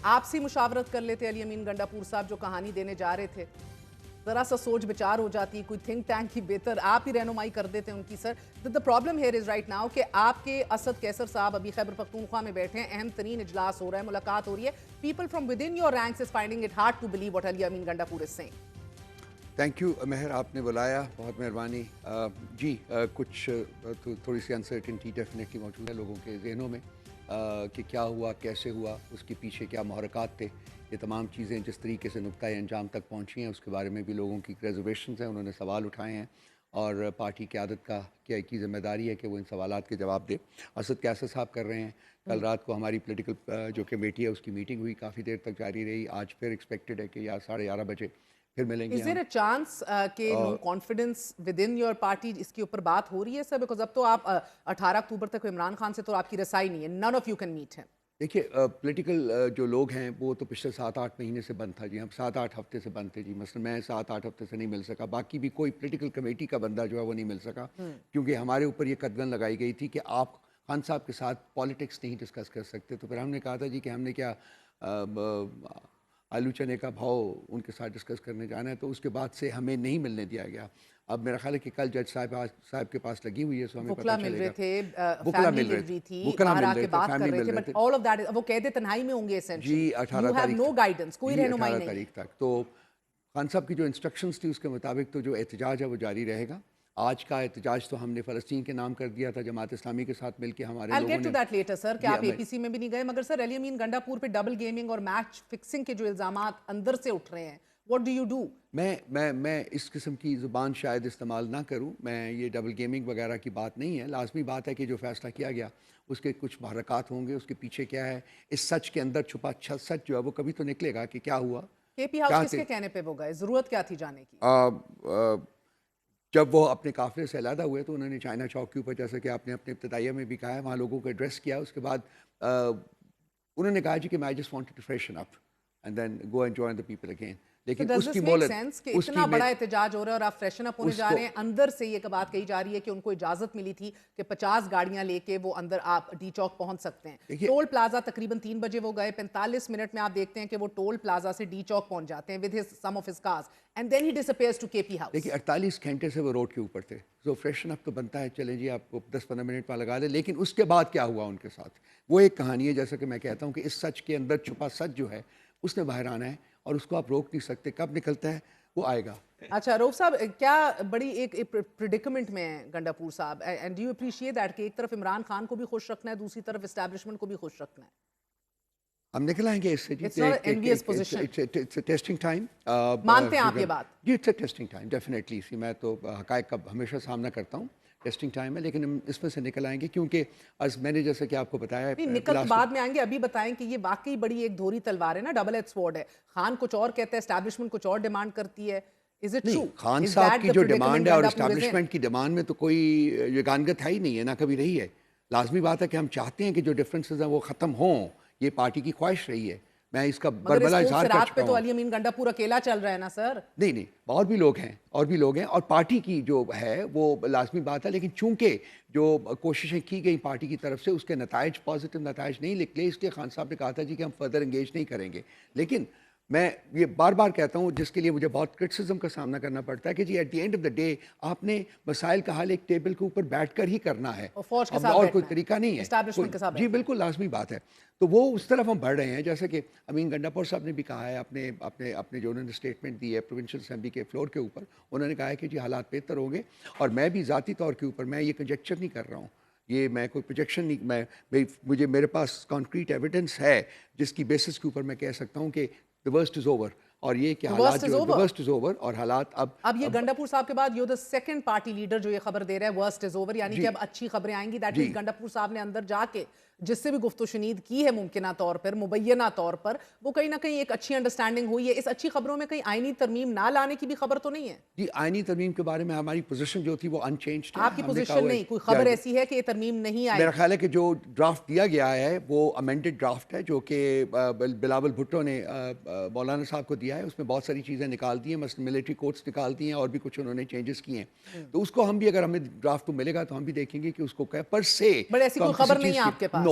آپ سے مشاورت کر لیتے علی امین گنڈاپور صاحب جو کہانی دینے جا رہے تھے، ذرا سا سوچ بچار ہو جاتی، کوئی تھنک ٹینک کی بہتر آپ ہی رہنمائی کر دیتے ان کی. سر the problem here is right now کہ آپ کے اسد کیسر صاحب ابھی خیبر پختونخوا میں بیٹھے ہیں، اہم ترین اجلاس ہو رہا ہے، ملاقات ہو رہی ہے. People from within your ranks is finding it hard to believe what Ali Amin Gandapur is seeing. Thank you Mehr, آپ نے بلایا، بہت مہربانی. جی کچھ تھوڑی سی انسرٹنٹی ڈیفینیٹلی موجود ہے لوگوں کے ذہنوں میں کہ کیا ہوا، کیسے ہوا، اس کے پیچھے کیا محرکات تھے. یہ تمام چیزیں جس طریقے سے نقطۂ انجام تک پہنچی ہیں اس کے بارے میں بھی لوگوں کی ریزرویشنز ہیں، انہوں نے سوال اٹھائے ہیں اور پارٹی قیادت کی ذمہ داری ہے کہ وہ ان سوالات کے جواب دے. اسد کیسر صاحب کر رہے ہیں. کل رات کو ہماری پولیٹیکل جو کمیٹی ہے اس کی میٹنگ ہوئی، کافی دیر تک جاری رہی. آج پھر ایکسپیکٹڈ ہے کہ 11:30 بجے پھر ملیں گے. Is there a chance کہ no confidence within your party اس کے اوپر بات ہو رہی ہے سر؟ بیکاز اب تو آپ 18 اکتوبر تک عمران خان سے تو آپ کی رسائی نہیں ہے. None of you can meet him. دیکھیے پولیٹیکل جو لوگ ہیں وہ تو پچھلے 7-8 مہینے سے بند تھا جی، ہم 7-8 ہفتے سے بند تھے جی. مثلا میں 7-8 ہفتے سے نہیں مل سکا، باقی بھی کوئی پولیٹیکل کمیٹی کا بندہ جو ہے وہ نہیں مل سکا، کیونکہ ہمارے اوپر یہ قدغن لگائی گئی تھی کہ آپ خان صاحب کے ساتھ پالیٹکس نہیں ڈسکس کر سکتے. تو پھر ہم نے کہا تھا جی کہ ہم نے کیا آلو چنے کا بھاؤ ان کے ساتھ ڈسکس کرنے جانا ہے، تو اس کے بعد سے ہمیں نہیں ملنے دیا گیا. اب میرا خیال ہے کہ کل جج صاحب کے پاس لگی ہوئی ہے، سو ہمیں پتہ چلے گا. مل رہے تھے، بکلا فیملی مل مل رہے رہی تھی، بکلا باہر مل آ رہے کے تھے، بات کر فیملی رہے مل تھے، رہے بٹ تھے آل آف دیٹ وہ قید تنہائی میں ہوں گے جی. 18 نو گائیڈنس، کوئی رہنمائی نہیں. تاریخ تک تو خان صاحب کی جو انسٹرکشنز تھی اس کے مطابق تو جو احتجاج ہے وہ جاری رہے گا. آج کا احتجاج تو ہم نے فلسطین کے نام کر دیا تھا، جماعت اسلامی کے ساتھ مل کے ہمارے I'll لوگوں get to نے. that later sir کہ آپ اے پی سی میں بھی نہیں گئے. مگر سر علی امین گنڈاپور پہ ڈبل گیمنگ اور میچ فکسنگ کے جو الزامات اندر سے اٹھ رہے ہیں، what do you do؟ میں اس قسم کی زبان شاید استعمال نہ کروں. میں یہ ڈبل گیمنگ وغیرہ کی بات نہیں ہے. لازمی بات ہے کہ جو فیصلہ کیا گیا اس کے کچھ محرکات ہوں گے، اس کے پیچھے کیا ہے، اس سچ کے اندر چھپا سچ جو ہے وہ کبھی تو نکلے گا کہ کیا ہوا. کے پی ہاؤس کس کے کہنے پہ وہ گئے؟ ضرورت کیا تھی جانے کی؟ جب وہ اپنے قافلے سے علیحدہ ہوئے تو انہوں نے چائنا چوک کے اوپر، جیسا کہ آپ نے اپنے ابتدائیہ میں بھی کہا ہے، وہاں لوگوں کو ایڈریس کیا. اس کے بعد انہوں نے کہا جی کہ میں just wanted to freshen up and then go and join the people again. لیکن اس کی مہلت کہ اتنا بڑا احتجاج ہو رہا ہے اور آپ فریشن اپ ہونے جا رہے ہیں، اندر سے یہ بات کہی جا رہی ہے کہ ان کو اجازت ملی تھی کہ 50 گاڑیاں لے کے وہ اندر آپ ڈی چوک پہنچ سکتے ہیں. ٹول پلازا تقریباً 3 بجے وہ گئے، 45 منٹ میں آپ دیکھتے ہیں کہ وہ ٹول پلازا سے ڈی چوک پہنچ جاتے ہیں with some of his cars and then he disappears to KP House. دیکھیے 48 گھنٹے سے وہ روڈ کے اوپر تھے. تو فریشن اپ تو بنتا ہے، چلیں جی آپ کو 10-15 منٹ میں لگا دیں. لیکن اس کے بعد کیا ہوا ان کے ساتھ وہ ایک کہانی ہے. جیسا کہ میں کہتا ہوں کہ اس سچ کے اندر چھپا سچ جو ہے اس نے باہر آنا ہے اور اس کو آپ روک نہیں سکتے. کب نکلتا ہے وہ آئے گا. اچھا روف صاحب، کیا بڑی ایک پریڈیکمنٹ میں ہے گنڈاپور صاحب، and do you appreciate that کہ ایک طرف عمران خان کو بھی خوش رکھنا ہے، دوسری طرف اسٹیبلشمنٹ کو بھی خوش رکھنا ہے؟ ہم نکل آئیں گے اس سے جی. It's not an envious position. It's a testing time. مانتے ہیں آپ یہ بات؟ جی it's a testing time definitely. میں تو حقائق کا ہمیشہ سامنا کرتا ہوں. ٹیسٹنگ ٹائم ہے، لیکن ہم اس میں سے نکل آئیں گے کیونکہ میں نے جیسے کہ آپ کو بتایا نکل بعد میں آئیں گے. ابھی بتائیں کہ یہ واقعی بڑی ایک دھوری تلوار ہے نا، ڈبل ایج سوارڈ ہے. خان کچھ اور کہتا ہے، اسٹیبلشمنٹ کچھ اور ڈیمانڈ کرتی ہے. Is it true? خان صاحب کی جو ڈیمانڈ ہے اور اسٹیبلشمنٹ کی ڈیمانڈ میں تو کوئی یگانگت ہے ہی نہیں ہے، نہ کبھی رہی ہے. لازمی بات ہے کہ ہم چاہتے ہیں کہ جو ڈفرینسز ہیں وہ ختم ہوں. یہ پارٹی کی خواہش رہی ہے. میں اس کا بربلا اظہار کر چکا ہوں. تو علی امین گنڈاپور اکیلا چل رہا ہے نا سر؟ نہیں اور بھی لوگ ہیں اور پارٹی کی جو ہے وہ لازمی بات ہے. لیکن چونکہ جو کوششیں کی گئی پارٹی کی طرف سے اس کے نتائج پازیٹیو نتائج نہیں نکلے، اس لیے خان صاحب نے کہا تھا جی کہ ہم فردر انگیج نہیں کریں گے. لیکن میں یہ بار بار کہتا ہوں، جس کے لیے مجھے بہت کرٹیسزم کا سامنا کرنا پڑتا ہے، کہ جی at the end of the day آپ نے مسائل کا حل ایک ٹیبل کے اوپر بیٹھ کر ہی کرنا ہے، اور کوئی طریقہ نہیں ہے. جی بالکل لازمی بات ہے. تو وہ اس طرف ہم بڑھ رہے ہیں. جیسے کہ امین گنڈاپور صاحب نے بھی کہا ہے اپنے جو انہوں نے اسٹیٹمنٹ دی ہے پروونشل اسمبلی کے فلور کے اوپر، انہوں نے کہا ہے کہ جی حالات بہتر ہوں گے. اور میں بھی ذاتی طور کے اوپر میں یہ کنجیکچر نہیں کر رہا ہوں، یہ میں کوئی پروجیکشن نہیں، میرے پاس کانکریٹ ایویڈنس ہے جس کی بیسس کے اوپر میں کہہ سکتا ہوں کہ the worst is over. اور یہ کہ حالات جو the worst is over اور حالات اب یہ گنڈاپور صاحب کے بعد you're the second party leader جو یہ خبر دے رہا ہے worst is over، یعنی کہ اب اچھی خبریں آئیں گی. دیٹ مینس گنڈاپور صاحب نے اندر جا کے جس سے بھی گفت و شنید کی ہے ممکنہ طور پر، مبینہ طور پر، وہ کہیں نہ کہیں ایک اچھی انڈرسٹینڈنگ ہوئی ہے. اس اچھی خبروں میں کہیں آئینی ترمیم نہ لانے کی بھی خبر تو نہیں ہے؟ جی آئینی ترمیم کے بارے میں ہماری پوزیشن جو تھی وہ انچینجڈ ہے. آپ کی پوزیشن نہیں، کوئی خبر ایسی ہے کہ یہ ترمیم نہیں آئی؟ میرا خیال ہے کہ جو ڈرافٹ دیا گیا ہے وہ امینڈڈ ڈرافٹ ہے، جو کہ بلاول بھٹو نے مولانا صاحب کو دیا ہے. اس میں بہت ساری چیزیں نکال دی ہیں، مثلا ملٹری کوڈس نکال دی ہیں اور بھی کچھ انہوں نے چینجز کیے ہیں. تو اس کو ہم بھی اگر ہمیں ڈرافٹ کو ملے گا تو ہم بھی دیکھیں گے کہ اس کو پر سے بٹ ایسی کوئی خبر نہیں ہے آپ کے پاس؟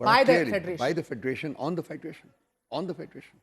By the Clearly, federation. by the federation, on the federation, on the federation.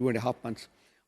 2.5 months,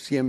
CM